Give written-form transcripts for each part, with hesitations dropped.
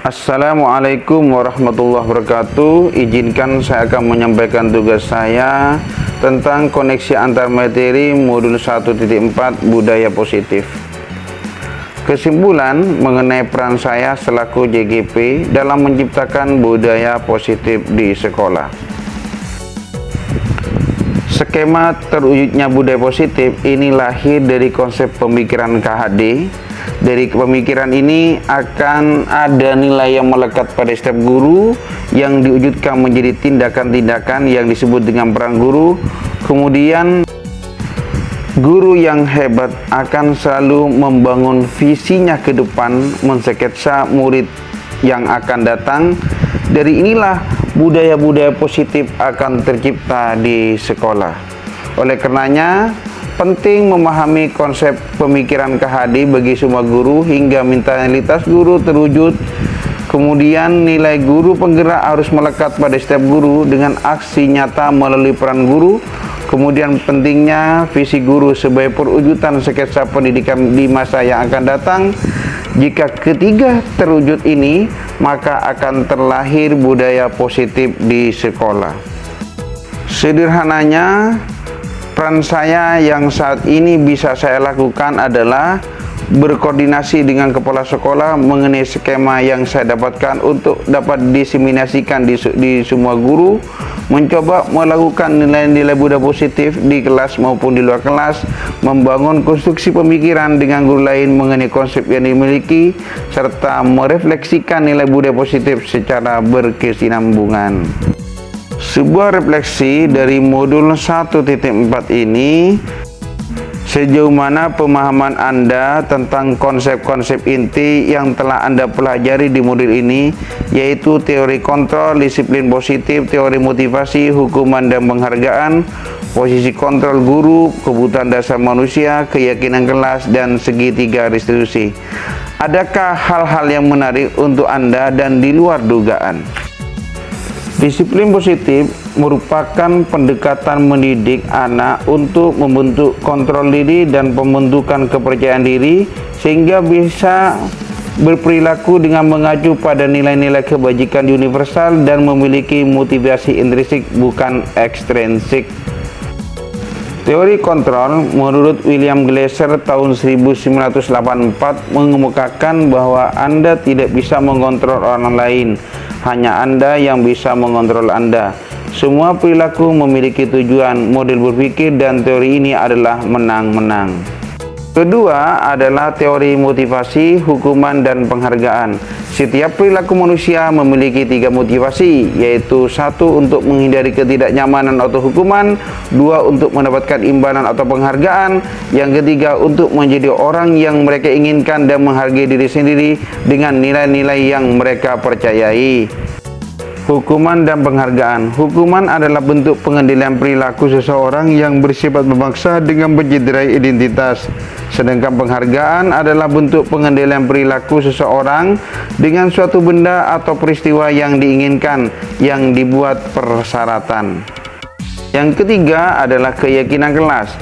Assalamualaikum warahmatullahi wabarakatuh. Izinkan saya akan menyampaikan tugas saya tentang koneksi antar materi modul 1.4 budaya positif. Kesimpulan mengenai peran saya selaku JGP dalam menciptakan budaya positif di sekolah. Skema terwujudnya budaya positif ini lahir dari konsep pemikiran KHD. Dari pemikiran ini akan ada nilai yang melekat pada setiap guru yang diwujudkan menjadi tindakan-tindakan yang disebut dengan peran guru. Kemudian guru yang hebat akan selalu membangun visinya ke depan, mensketsa murid yang akan datang. Dari inilah budaya-budaya positif akan tercipta di sekolah. Oleh karenanya penting memahami konsep pemikiran KHD bagi semua guru hingga mentalitas guru terwujud. Kemudian nilai guru penggerak harus melekat pada setiap guru dengan aksi nyata melalui peran guru. Kemudian pentingnya visi guru sebagai perwujudan sketsa pendidikan di masa yang akan datang. Jika ketiga terwujud ini, maka akan terlahir budaya positif di sekolah. Sederhananya, peran saya yang saat ini bisa saya lakukan adalah berkoordinasi dengan kepala sekolah mengenai skema yang saya dapatkan untuk dapat diseminasikan di semua guru, mencoba melakukan nilai-nilai budaya positif di kelas maupun di luar kelas, membangun konstruksi pemikiran dengan guru lain mengenai konsep yang dimiliki, serta merefleksikan nilai budaya positif secara berkesinambungan. Sebuah refleksi dari modul 1.4 ini, sejauh mana pemahaman Anda tentang konsep-konsep inti yang telah Anda pelajari di modul ini, yaitu teori kontrol, disiplin positif, teori motivasi, hukuman dan penghargaan, posisi kontrol guru, kebutuhan dasar manusia, keyakinan kelas, dan segitiga restitusi. Adakah hal-hal yang menarik untuk Anda dan di luar dugaan? Disiplin positif merupakan pendekatan mendidik anak untuk membentuk kontrol diri dan pembentukan kepercayaan diri sehingga bisa berperilaku dengan mengacu pada nilai-nilai kebajikan universal dan memiliki motivasi intrinsik bukan ekstrinsik. Teori kontrol menurut William Glasser tahun 1984 mengemukakan bahwa Anda tidak bisa mengontrol orang lain, hanya Anda yang bisa mengontrol Anda. Semua perilaku memiliki tujuan, model berpikir dan teori ini adalah menang-menang. Kedua adalah teori motivasi, hukuman, dan penghargaan. Setiap perilaku manusia memiliki 3 motivasi, yaitu 1 untuk menghindari ketidaknyamanan atau hukuman, 2 untuk mendapatkan imbalan atau penghargaan, yang ketiga untuk menjadi orang yang mereka inginkan dan menghargai diri sendiri dengan nilai-nilai yang mereka percayai. Hukuman dan penghargaan. Hukuman adalah bentuk pengendalian perilaku seseorang yang bersifat memaksa dengan mencederai identitas. Sedangkan penghargaan adalah bentuk pengendalian perilaku seseorang dengan suatu benda atau peristiwa yang diinginkan, yang dibuat persyaratan. Yang ketiga adalah keyakinan kelas.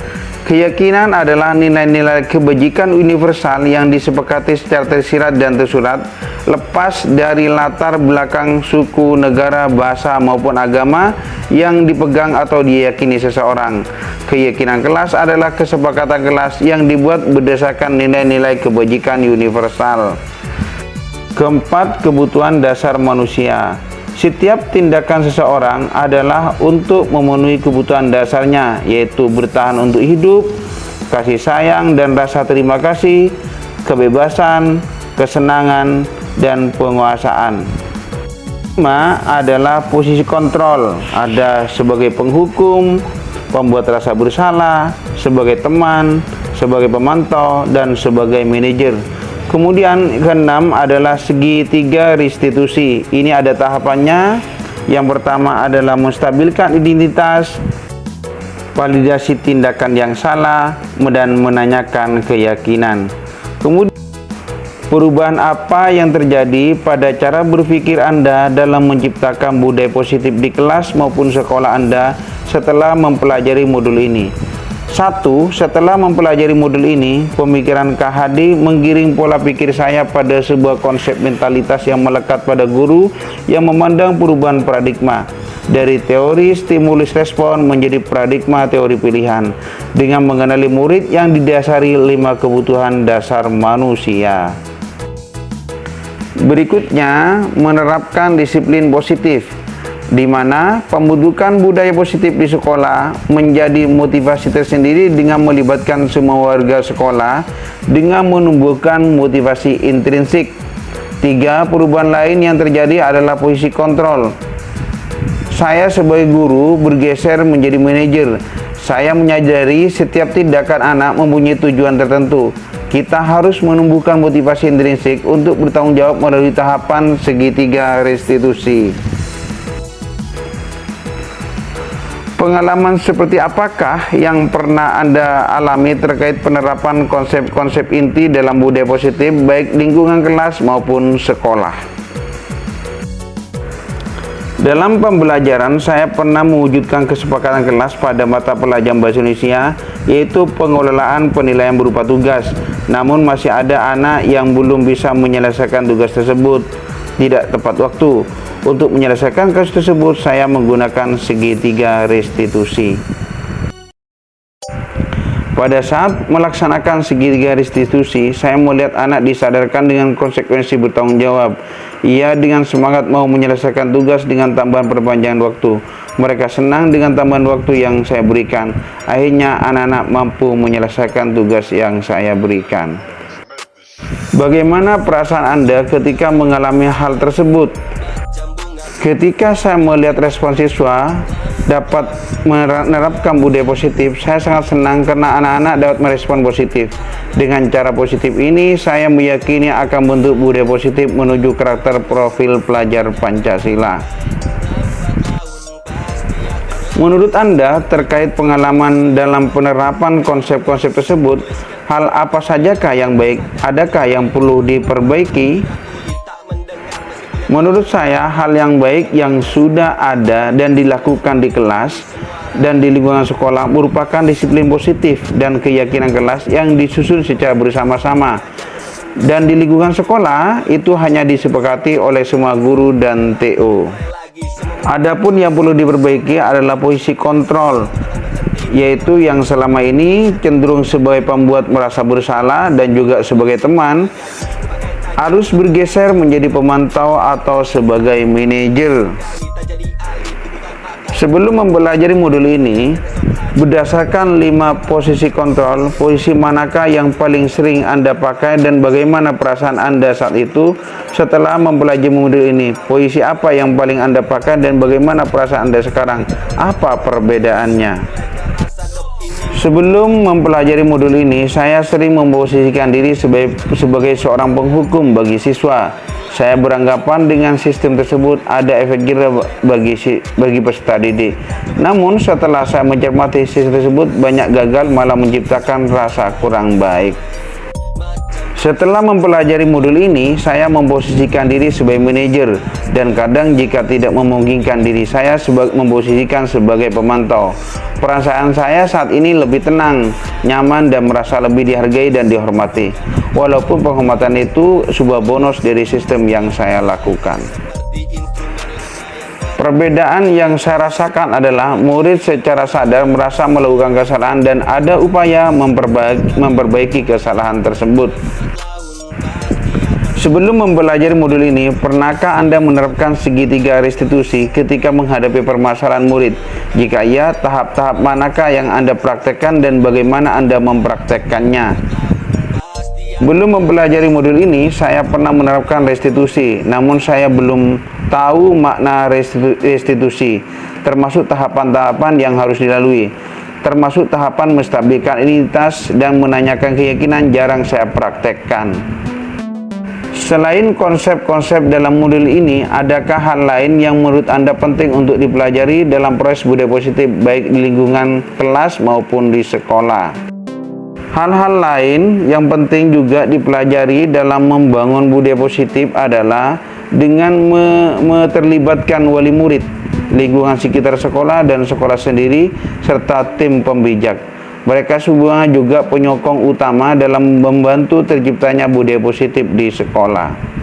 Keyakinan adalah nilai-nilai kebajikan universal yang disepakati secara tersirat dan tersurat, lepas dari latar belakang suku, negara, bahasa, maupun agama yang dipegang atau diyakini seseorang. Keyakinan kelas adalah kesepakatan kelas yang dibuat berdasarkan nilai-nilai kebajikan universal. Keempat, kebutuhan dasar manusia. Setiap tindakan seseorang adalah untuk memenuhi kebutuhan dasarnya, yaitu bertahan untuk hidup, kasih sayang dan rasa terima kasih, kebebasan, kesenangan, dan penguasaan. 5 adalah posisi kontrol, ada sebagai penghukum, pembuat rasa bersalah, sebagai teman, sebagai pemantau, dan sebagai manajer. Kemudian keenam adalah segitiga restitusi. Ini ada tahapannya. Yang pertama adalah menstabilkan identitas, validasi tindakan yang salah, dan menanyakan keyakinan. Kemudian perubahan apa yang terjadi pada cara berpikir Anda dalam menciptakan budaya positif di kelas maupun sekolah Anda setelah mempelajari modul ini. Satu, setelah mempelajari modul ini, pemikiran KHD menggiring pola pikir saya pada sebuah konsep mentalitas yang melekat pada guru yang memandang perubahan paradigma dari teori stimulus respon menjadi paradigma teori pilihan dengan mengenali murid yang didasari 5 kebutuhan dasar manusia. Berikutnya, menerapkan disiplin positif, di mana pembentukan budaya positif di sekolah menjadi motivasi tersendiri dengan melibatkan semua warga sekolah dengan menumbuhkan motivasi intrinsik. 3. Perubahan lain yang terjadi adalah posisi kontrol. Saya sebagai guru bergeser menjadi manajer. Saya menyadari setiap tindakan anak mempunyai tujuan tertentu. Kita harus menumbuhkan motivasi intrinsik untuk bertanggung jawab melalui tahapan segitiga restitusi. Pengalaman seperti apakah yang pernah Anda alami terkait penerapan konsep-konsep inti dalam budaya positif baik lingkungan kelas maupun sekolah? Dalam pembelajaran, saya pernah mewujudkan kesepakatan kelas pada mata pelajaran Bahasa Indonesia, yaitu pengelolaan penilaian berupa tugas. Namun masih ada anak yang belum bisa menyelesaikan tugas tersebut tidak tepat waktu. Untuk menyelesaikan kasus tersebut, saya menggunakan segitiga restitusi. Pada saat melaksanakan segitiga restitusi, saya melihat anak disadarkan dengan konsekuensi bertanggung jawab. Ia dengan semangat mau menyelesaikan tugas dengan tambahan perpanjangan waktu. Mereka senang dengan tambahan waktu yang saya berikan. Akhirnya anak-anak mampu menyelesaikan tugas yang saya berikan. Bagaimana perasaan Anda ketika mengalami hal tersebut? Ketika saya melihat respon siswa dapat menerapkan budaya positif, saya sangat senang karena anak-anak dapat merespon positif. Dengan cara positif ini, saya meyakini akan bentuk budaya positif menuju karakter profil pelajar Pancasila. Menurut Anda, terkait pengalaman dalam penerapan konsep-konsep tersebut, hal apa sajakah yang baik? Adakah yang perlu diperbaiki? Menurut saya, hal yang baik yang sudah ada dan dilakukan di kelas dan di lingkungan sekolah merupakan disiplin positif dan keyakinan kelas yang disusun secara bersama-sama. Dan di lingkungan sekolah, itu hanya disepakati oleh semua guru dan TO. Adapun yang perlu diperbaiki adalah posisi kontrol, yaitu yang selama ini cenderung sebagai pembuat merasa bersalah dan juga sebagai teman, harus bergeser menjadi pemantau atau sebagai manajer. Sebelum mempelajari modul ini, berdasarkan 5 posisi kontrol, posisi manakah yang paling sering Anda pakai dan bagaimana perasaan Anda saat itu setelah mempelajari modul ini? Posisi apa yang paling Anda pakai dan bagaimana perasaan Anda sekarang? Apa perbedaannya? Sebelum mempelajari modul ini, saya sering memposisikan diri sebagai seorang penghukum bagi siswa. Saya beranggapan dengan sistem tersebut ada efek jera bagi peserta didik. Namun setelah saya mencermati sistem tersebut, banyak gagal malah menciptakan rasa kurang baik. Setelah mempelajari modul ini, saya memposisikan diri sebagai manajer dan kadang jika tidak memungkinkan diri saya memposisikan sebagai pemantau. Perasaan saya saat ini lebih tenang, nyaman dan merasa lebih dihargai dan dihormati. Walaupun penghormatan itu sebuah bonus dari sistem yang saya lakukan. Perbedaan yang saya rasakan adalah murid secara sadar merasa melakukan kesalahan dan ada upaya memperbaiki kesalahan tersebut. Sebelum mempelajari modul ini, pernahkah Anda menerapkan segitiga restitusi ketika menghadapi permasalahan murid? Jika iya, tahap-tahap manakah yang Anda praktekkan dan bagaimana Anda mempraktekkannya? Belum mempelajari modul ini, saya pernah menerapkan restitusi, namun saya belum tahu makna restitusi, termasuk tahapan-tahapan yang harus dilalui. Termasuk tahapan menstabilkan identitas dan menanyakan keyakinan jarang saya praktekkan. Selain konsep-konsep dalam modul ini, adakah hal lain yang menurut Anda penting untuk dipelajari dalam proses budaya positif baik di lingkungan kelas maupun di sekolah? Hal-hal lain yang penting juga dipelajari dalam membangun budaya positif adalah dengan terlibatkan wali murid, lingkungan sekitar sekolah dan sekolah sendiri, serta tim pembijak. Mereka juga penyokong utama dalam membantu terciptanya budaya positif di sekolah.